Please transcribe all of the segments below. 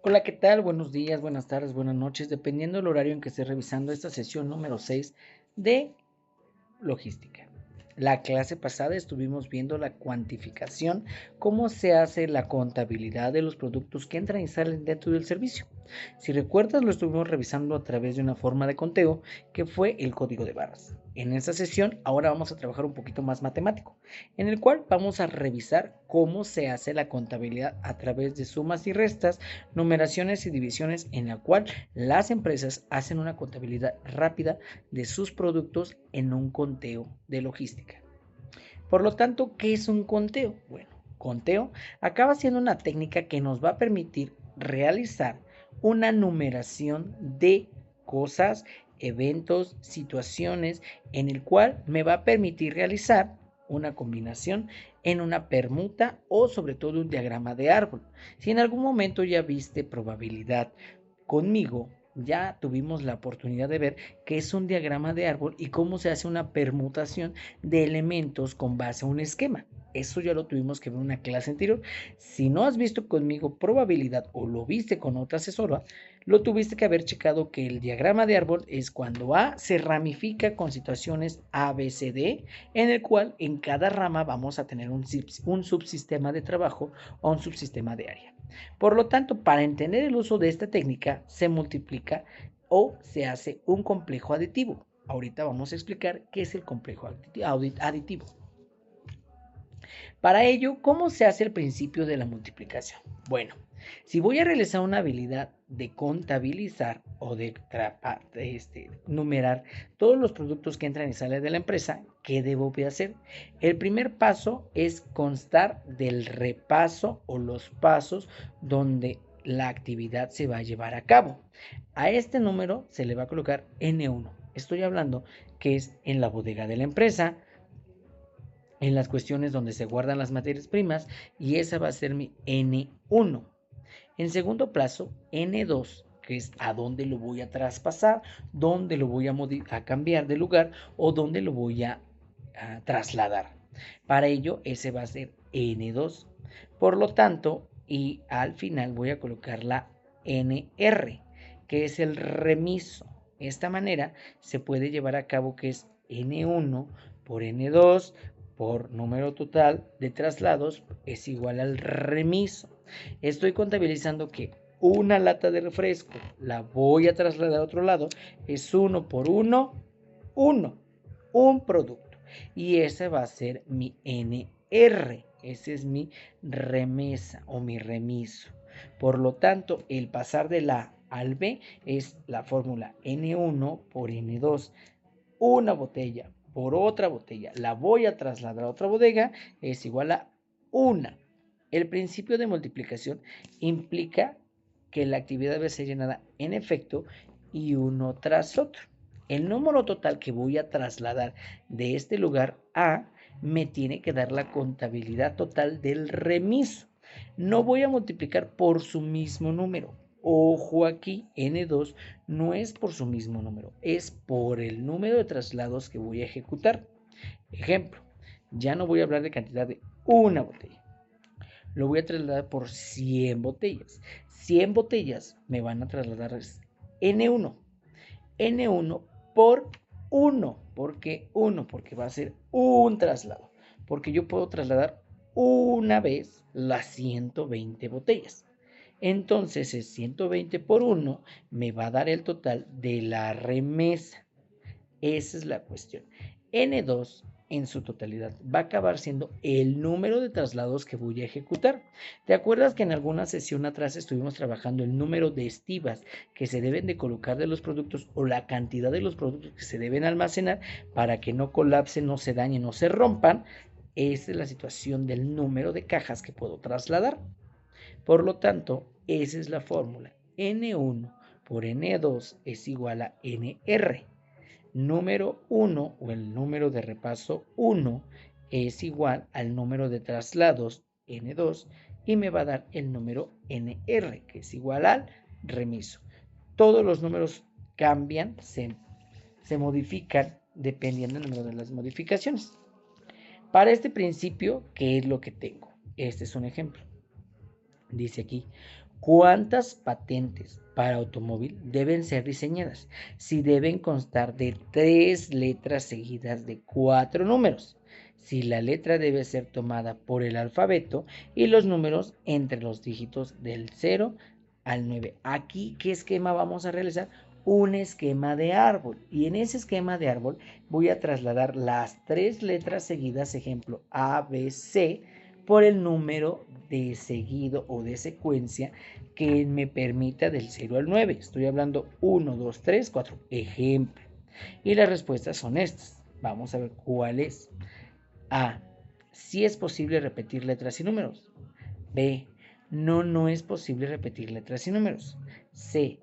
Hola, ¿qué tal? Buenos días, buenas tardes, buenas noches, dependiendo del horario en que esté revisando esta sesión número 6 de logística. La clase pasada estuvimos viendo la cuantificación, cómo se hace la contabilidad de los productos que entran y salen dentro del servicio. Si recuerdas, lo estuvimos revisando a través de una forma de conteo que fue el código de barras. En esta sesión ahora vamos a trabajar un poquito más matemático, en el cual vamos a revisar cómo se hace la contabilidad a través de sumas y restas, numeraciones y divisiones, en la cual las empresas hacen una contabilidad rápida de sus productos en un conteo de logística. Por lo tanto, ¿qué es un conteo? Bueno, conteo acaba siendo una técnica que nos va a permitir realizar una numeración de cosas, eventos, situaciones, en el cual me va a permitir realizar una combinación en una permuta o sobre todo un diagrama de árbol. Si en algún momento ya viste probabilidad conmigo, ya tuvimos la oportunidad de ver qué es un diagrama de árbol y cómo se hace una permutación de elementos con base a un esquema. Eso ya lo tuvimos que ver en una clase anterior. Si no has visto conmigo probabilidad o lo viste con otra asesora, lo tuviste que haber checado que el diagrama de árbol es cuando A se ramifica con situaciones A, B, C, D, en el cual en cada rama vamos a tener un subsistema de trabajo o un subsistema de área. Por lo tanto, para entender el uso de esta técnica, se multiplica o se hace un complejo aditivo. Ahorita vamos a explicar qué es el complejo aditivo. Para ello, ¿cómo se hace el principio de la multiplicación? Bueno, si voy a realizar una habilidad de contabilizar o de numerar todos los productos que entran y salen de la empresa, ¿qué debo de hacer? El primer paso es constar del repaso o los pasos donde la actividad se va a llevar a cabo. A este número se le va a colocar N1. Estoy hablando que es en la bodega de la empresa, en las cuestiones donde se guardan las materias primas, y esa va a ser mi N1. En segundo plazo, N2, que es a dónde lo voy a traspasar, dónde lo voy a cambiar de lugar o dónde lo voy a trasladar. Para ello, ese va a ser N2. Por lo tanto, y al final voy a colocar la NR, que es el remiso. De esta manera se puede llevar a cabo que es N1 por N2 por número total de traslados es igual al remiso. Estoy contabilizando que una lata de refresco la voy a trasladar a otro lado, es 1 por 1, 1, un producto. Y ese va a ser mi NR, ese es mi remesa o mi remiso. Por lo tanto, el pasar de la A al B es la fórmula N1 por N2. Una botella por otra botella, la voy a trasladar a otra bodega, es igual a una. El principio de multiplicación implica que la actividad debe ser llenada en efecto y uno tras otro. El número total que voy a trasladar de este lugar a me tiene que dar la contabilidad total del remiso. No voy a multiplicar por su mismo número. Ojo aquí, N2 no es por su mismo número, es por el número de traslados que voy a ejecutar. Ejemplo, ya no voy a hablar de cantidad de una botella, lo voy a trasladar por 100 botellas. 100 botellas me van a trasladar N1. N1 por 1. ¿Por qué 1? Porque va a ser un traslado. Porque yo puedo trasladar una vez las 120 botellas. Entonces, el 120 por 1 me va a dar el total de la remesa. Esa es la cuestión. N2 en su totalidad va a acabar siendo el número de traslados que voy a ejecutar. ¿Te acuerdas que en alguna sesión atrás estuvimos trabajando el número de estivas que se deben de colocar de los productos o la cantidad de los productos que se deben almacenar para que no colapsen, no se dañen, no se rompan? Esa es la situación del número de cajas que puedo trasladar. Por lo tanto, esa es la fórmula. N1 por N2 es igual a NR. Número 1 o el número de repaso 1 es igual al número de traslados N2 y me va a dar el número NR, que es igual al remiso. Todos los números cambian, se modifican dependiendo del número de las modificaciones. Para este principio, ¿qué es lo que tengo? Este es un ejemplo. Dice aquí, ¿Cuántas patentes para automóvil deben ser diseñadas? Si deben constar de 3 letras seguidas de 4 números. Si la letra debe ser tomada por el alfabeto y los números entre los dígitos del 0 al 9. Aquí, ¿qué esquema vamos a realizar? Un esquema de árbol. Y en ese esquema de árbol voy a trasladar las 3 letras seguidas, ejemplo A, B, C, por el número de seguido o de secuencia que me permita del 0 al 9. Estoy hablando 1, 2, 3, 4. Ejemplo. Y las respuestas son estas. Vamos a ver cuál es. A. Si es posible repetir letras y números. B. No es posible repetir letras y números. C.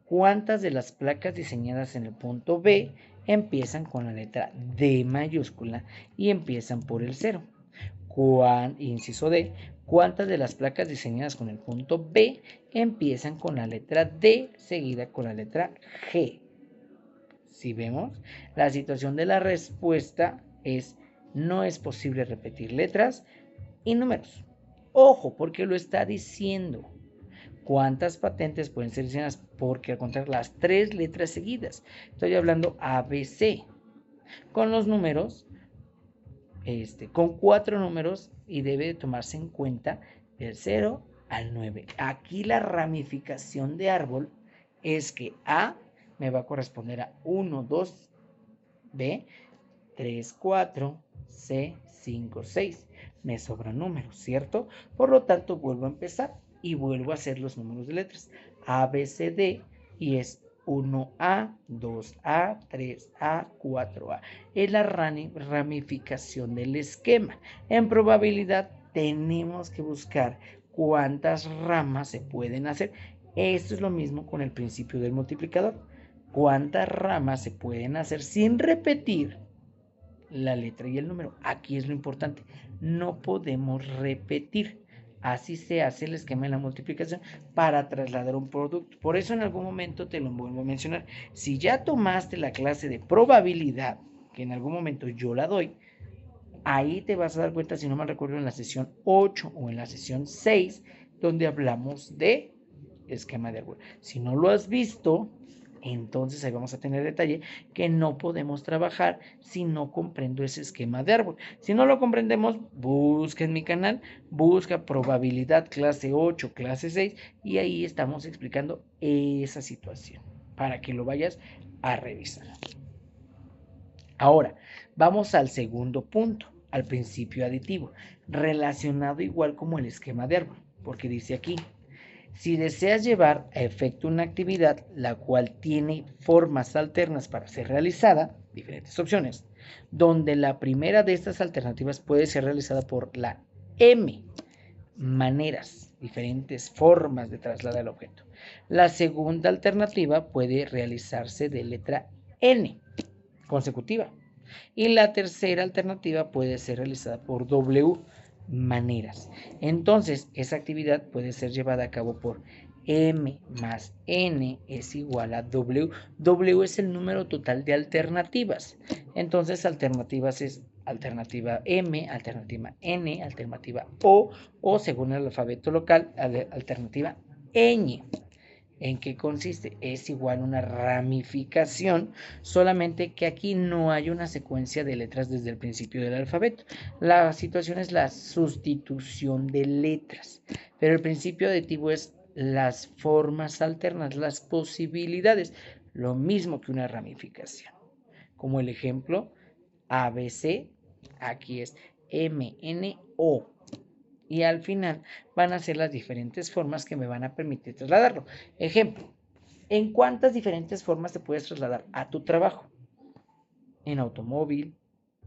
¿Cuántas de las placas diseñadas en el punto B empiezan con la letra D mayúscula y empiezan por el 0? Inciso D. ¿Cuántas de las placas diseñadas con el punto B empiezan con la letra D seguida con la letra G? Si vemos, la situación de la respuesta es: no es posible repetir letras y números. Ojo, porque lo está diciendo. ¿Cuántas patentes pueden ser diseñadas? Porque al contrario, las 3 letras seguidas. Estoy hablando ABC. Con los números, con 4 números, y debe tomarse en cuenta del 0 al 9. Aquí la ramificación de árbol es que A me va a corresponder a 1, 2, B, 3, 4, C, 5, 6. Me sobran números, ¿cierto? Por lo tanto, vuelvo a empezar y vuelvo a hacer los números de letras. A, B, C, D, y es 1A, 2A, 3A, 4A. Es la ramificación del esquema. En probabilidad tenemos que buscar cuántas ramas se pueden hacer. Esto es lo mismo con el principio del multiplicador. ¿Cuántas ramas se pueden hacer sin repetir la letra y el número? Aquí es lo importante. No podemos repetir. Así se hace el esquema de la multiplicación para trasladar un producto. Por eso en algún momento te lo vuelvo a mencionar. Si ya tomaste la clase de probabilidad, que en algún momento yo la doy, ahí te vas a dar cuenta, si no me recuerdo, en la sesión 8 o en la sesión 6, donde hablamos de esquema de árbol. Si no lo has visto, entonces ahí vamos a tener detalle que no podemos trabajar si no comprendo ese esquema de árbol. Si no lo comprendemos, busca en mi canal, busca probabilidad clase 8, clase 6, y ahí estamos explicando esa situación para que lo vayas a revisar. Ahora, vamos al segundo punto, al principio aditivo, relacionado igual como el esquema de árbol, porque dice aquí: si deseas llevar a efecto una actividad la cual tiene formas alternas para ser realizada, diferentes opciones, donde la primera de estas alternativas puede ser realizada por la M maneras, diferentes formas de trasladar el objeto. La segunda alternativa puede realizarse de letra N consecutiva. Y la tercera alternativa puede ser realizada por W maneras. Entonces, esa actividad puede ser llevada a cabo por M más N es igual a W. W es el número total de alternativas. Entonces, alternativas es alternativa M, alternativa N, alternativa o según el alfabeto local, alternativa ñ. ¿En qué consiste? Es igual una ramificación, solamente que aquí no hay una secuencia de letras desde el principio del alfabeto. La situación es la sustitución de letras, pero el principio aditivo es las formas alternas, las posibilidades, lo mismo que una ramificación. Como el ejemplo ABC, aquí es MNO. Y al final van a ser las diferentes formas que me van a permitir trasladarlo. Ejemplo, ¿en cuántas diferentes formas te puedes trasladar a tu trabajo? En automóvil,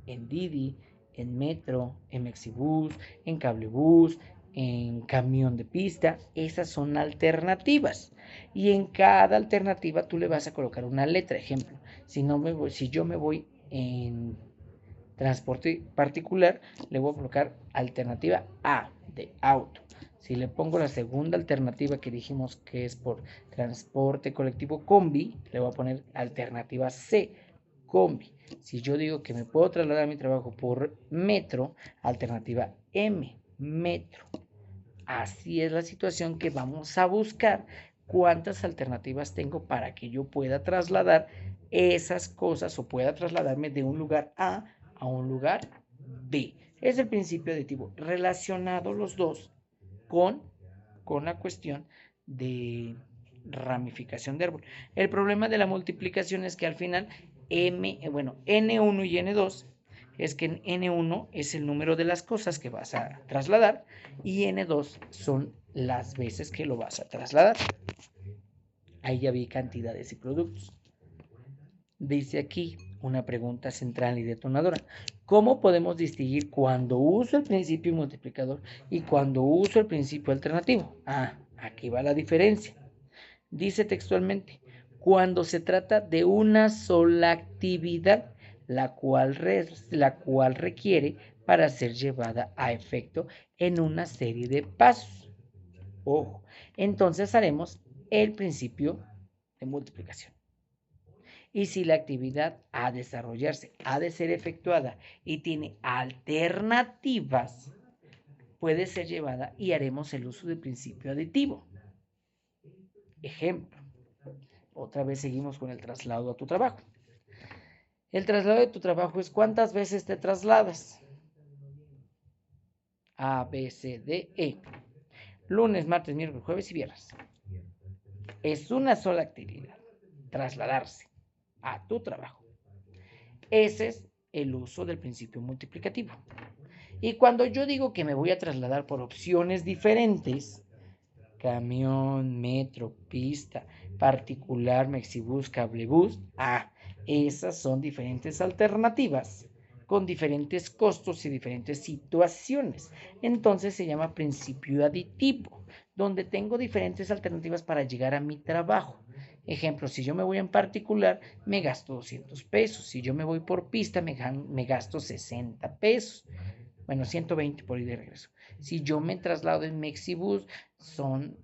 en Didi, en metro, en Mexibus, en cablebús, en camión de pista. Esas son alternativas. Y en cada alternativa tú le vas a colocar una letra. Ejemplo, si yo me voy en transporte particular, le voy a colocar alternativa A de auto. Si le pongo la segunda alternativa que dijimos que es por transporte colectivo combi, le voy a poner alternativa C, combi. Si yo digo que me puedo trasladar a mi trabajo por metro, alternativa M, metro. así es la situación que vamos a buscar cuántas alternativas tengo para que yo pueda trasladar esas cosas o pueda trasladarme de un lugar A un lugar B. Es el principio aditivo, relacionado los dos con, con la cuestión de ramificación de árbol. El problema de la multiplicación es que al final N1 y N2 es que N1 es el número de las cosas que vas a trasladar y N2 son las veces que lo vas a trasladar. Ahí ya vi cantidades y productos. Dice aquí una pregunta central y detonadora. ¿Cómo podemos distinguir cuando uso el principio multiplicador y cuando uso el principio alternativo? Aquí va la diferencia. Dice textualmente, cuando se trata de una sola actividad, la cual requiere para ser llevada a efecto en una serie de pasos. Ojo, entonces haremos el principio de multiplicación. Y si la actividad a desarrollarse ha de ser efectuada y tiene alternativas, puede ser llevada y haremos el uso del principio aditivo. Ejemplo, otra vez seguimos con el traslado a tu trabajo. El traslado de tu trabajo es cuántas veces te trasladas. A, B, C, D, E. Lunes, martes, miércoles, jueves y viernes. Es una sola actividad, trasladarse a tu trabajo. Ese es el uso del principio multiplicativo. Y cuando yo digo que me voy a trasladar por opciones diferentes, camión, metro, pista, particular, mexibus, cablebús, esas son diferentes alternativas con diferentes costos y diferentes situaciones. Entonces se llama principio aditivo, donde tengo diferentes alternativas para llegar a mi trabajo. Ejemplo, si yo me voy en particular, me gasto 200 pesos. Si yo me voy por pista, me gasto 60 pesos. Bueno, 120 por ir de regreso. Si yo me traslado en Mexibus, son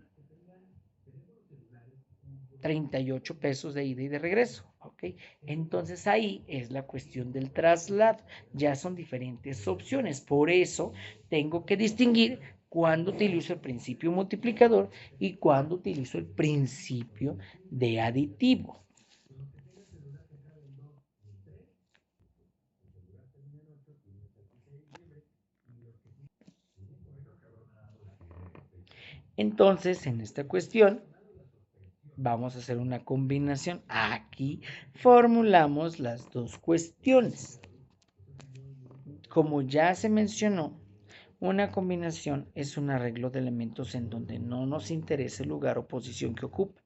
38 pesos de ida y de regreso. ¿Ok? Entonces ahí es la cuestión del traslado. Ya son diferentes opciones. Por eso tengo que distinguir cuándo utilizo el principio multiplicador y cuándo utilizo el principio de aditivo. Entonces, en esta cuestión, vamos a hacer una combinación. Aquí formulamos las dos cuestiones. Como ya se mencionó, una combinación es un arreglo de elementos en donde no nos interesa el lugar o posición que ocupa.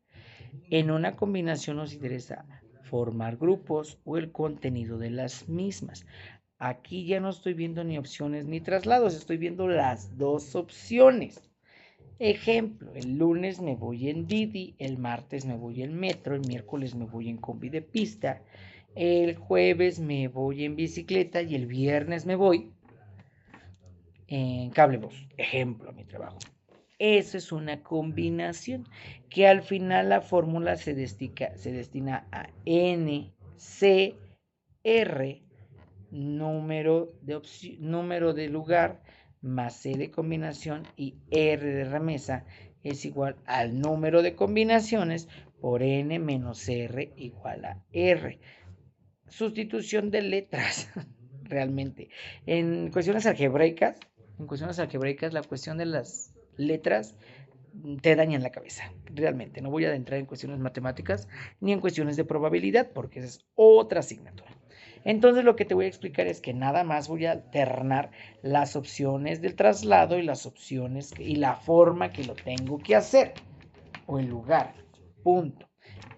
En una combinación nos interesa formar grupos o el contenido de las mismas. Aquí ya no estoy viendo ni opciones ni traslados, estoy viendo las dos opciones. Ejemplo, el lunes me voy en Didi, el martes me voy en metro, el miércoles me voy en combi de pista, el jueves me voy en bicicleta y el viernes me voy en cablebús. Ejemplo, mi trabajo. Eso es una combinación que al final la fórmula se destina a N, C, R, número de lugar, más C de combinación y R de remesa es igual al número de combinaciones por N menos R igual a R. Sustitución de letras, realmente. En cuestiones algebraicas, la cuestión de las letras te dañan la cabeza, realmente. No voy a adentrar en cuestiones matemáticas ni en cuestiones de probabilidad, porque esa es otra asignatura. Entonces lo que te voy a explicar es que nada más voy a alternar las opciones del traslado y las opciones y la forma que lo tengo que hacer o el lugar, punto.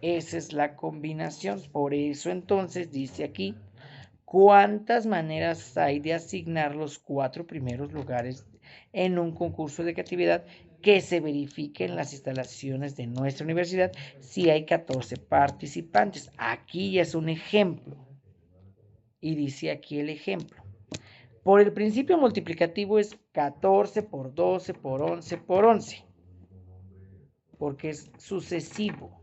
Esa es la combinación. Por eso entonces dice aquí cuántas maneras hay de asignar los 4 primeros lugares en un concurso de creatividad que se verifique en las instalaciones de nuestra universidad si hay 14 participantes. Aquí ya es un ejemplo. Y dice aquí el ejemplo. Por el principio multiplicativo es 14 por 12 por 11 por 11. Porque es sucesivo.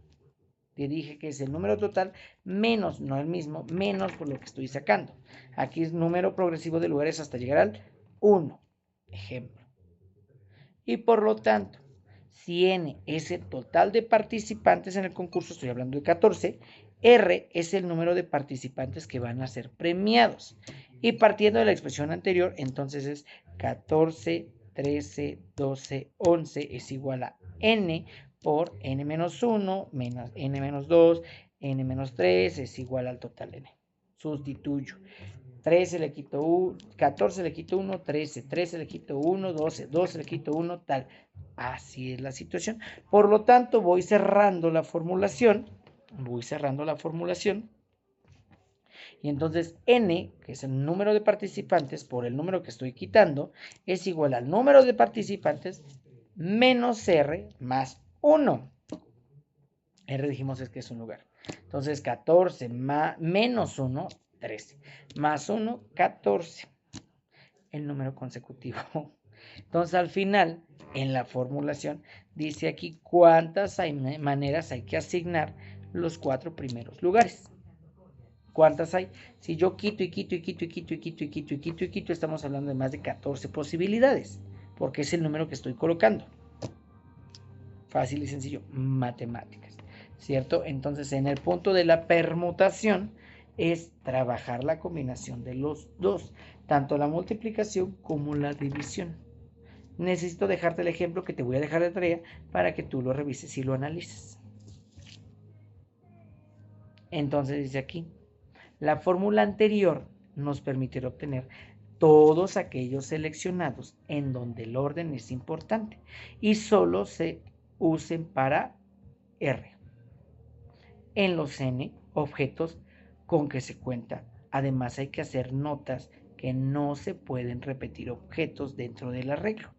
Te dije que es el número total menos, no el mismo, menos por lo que estoy sacando. Aquí es número progresivo de lugares hasta llegar al 1. Ejemplo. Y por lo tanto, si N es el total de participantes en el concurso, estoy hablando de 14, R es el número de participantes que van a ser premiados. Y partiendo de la expresión anterior, entonces es 14, 13, 12, 11 es igual a N por N-1 menos N-2, N-3 es igual al total N. Sustituyo. 13 le quito 1, 14 le quito 1, 13, 13 le quito 1, 12, 12 le quito 1, tal. Así es la situación. Por lo tanto, voy cerrando la formulación. Y entonces N, que es el número de participantes por el número que estoy quitando, es igual al número de participantes menos R más 1. R dijimos es que es un lugar. Entonces 14 menos 1, 13. Más 1, 14. El número consecutivo. Entonces al final, en la formulación, dice aquí cuántas maneras hay que asignar los 4 primeros lugares. ¿Cuántas hay? Si yo quito y quito y quito y quito y quito y quito y quito y quito, estamos hablando de más de 14 posibilidades, porque es el número que estoy colocando. Fácil y sencillo, matemáticas, ¿cierto? Entonces, en el punto de la permutación es trabajar la combinación de los dos, tanto la multiplicación como la división. Necesito dejarte el ejemplo que te voy a dejar de tarea para que tú lo revises y lo analices. Entonces dice aquí, la fórmula anterior nos permitirá obtener todos aquellos seleccionados en donde el orden es importante y solo se usen para R. En los N, objetos con que se cuenta. Además hay que hacer notas que no se pueden repetir objetos dentro del arreglo.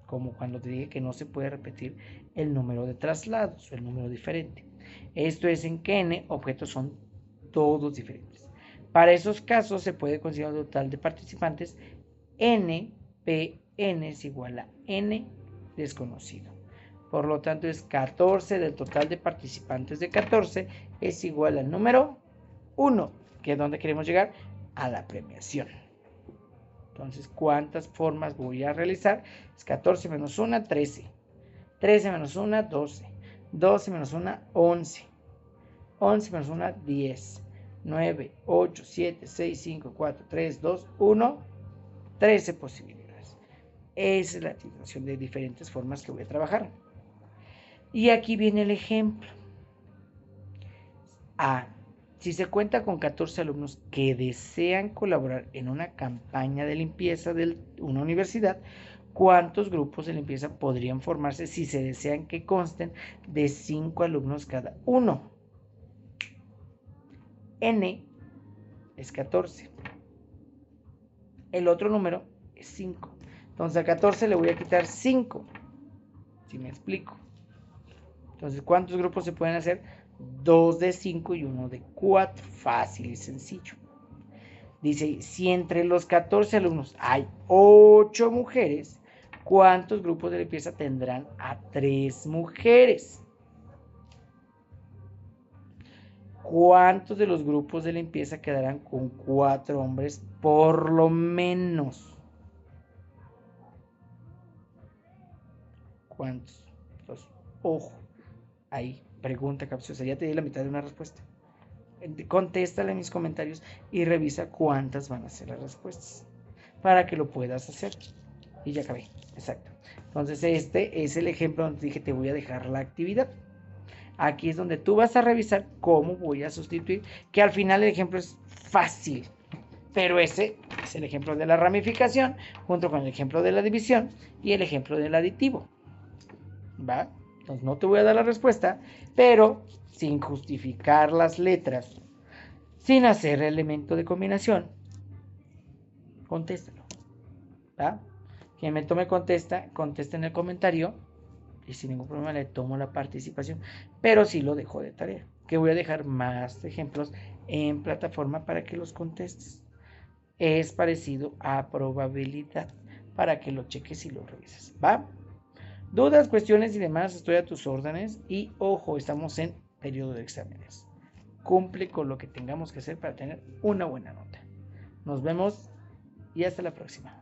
Como cuando te dije que no se puede repetir el número de traslados o el número diferente. Esto es en que N objetos son todos diferentes. Para esos casos se puede considerar el total de participantes NPN es igual a N desconocido. Por lo tanto es 14 del total de participantes de 14 es igual al número 1, que es donde queremos llegar a la premiación. Entonces, ¿cuántas formas voy a realizar? Es 14 menos 1, 13. 13 menos 1, 12. 12 menos 1, 11. 11 menos 1, 10. 9, 8, 7, 6, 5, 4, 3, 2, 1. 13 posibilidades. Esa es la situación de diferentes formas que voy a trabajar. Y aquí viene el ejemplo. A. Si se cuenta con 14 alumnos que desean colaborar en una campaña de limpieza de una universidad, ¿cuántos grupos de limpieza podrían formarse si se desean que consten de 5 alumnos cada uno? N es 14. El otro número es 5. Entonces a 14 le voy a quitar 5. ¿Sí me explico? Entonces, ¿cuántos grupos se pueden hacer? 2 de 5 y 1 de 4. Fácil y sencillo. Dice, si entre los 14 alumnos hay 8 mujeres, ¿cuántos grupos de limpieza tendrán a 3 mujeres? ¿Cuántos de los grupos de limpieza quedarán con 4 hombres por lo menos? ¿Cuántos? Entonces, ojo, ahí, pregunta capciosa, ya te di la mitad de una respuesta. Contéstale en mis comentarios y revisa cuántas van a ser las respuestas para que lo puedas hacer. Y ya acabé, exacto. Entonces este es el ejemplo donde dije te voy a dejar la actividad. Aquí es donde tú vas a revisar cómo voy a sustituir, que al final el ejemplo es fácil, pero ese es el ejemplo de la ramificación junto con el ejemplo de la división y el ejemplo del aditivo. ¿Va? Entonces no te voy a dar la respuesta, pero sin justificar las letras, sin hacer elemento de combinación, contéstalo. ¿Va? Quien me tome contesta en el comentario y sin ningún problema le tomo la participación, pero sí lo dejo de tarea, que voy a dejar más ejemplos en plataforma para que los contestes. Es parecido a probabilidad para que lo cheques y lo revises. ¿Va? Dudas, cuestiones y demás, estoy a tus órdenes y ojo, estamos en periodo de exámenes. Cumple con lo que tengamos que hacer para tener una buena nota. Nos vemos y hasta la próxima.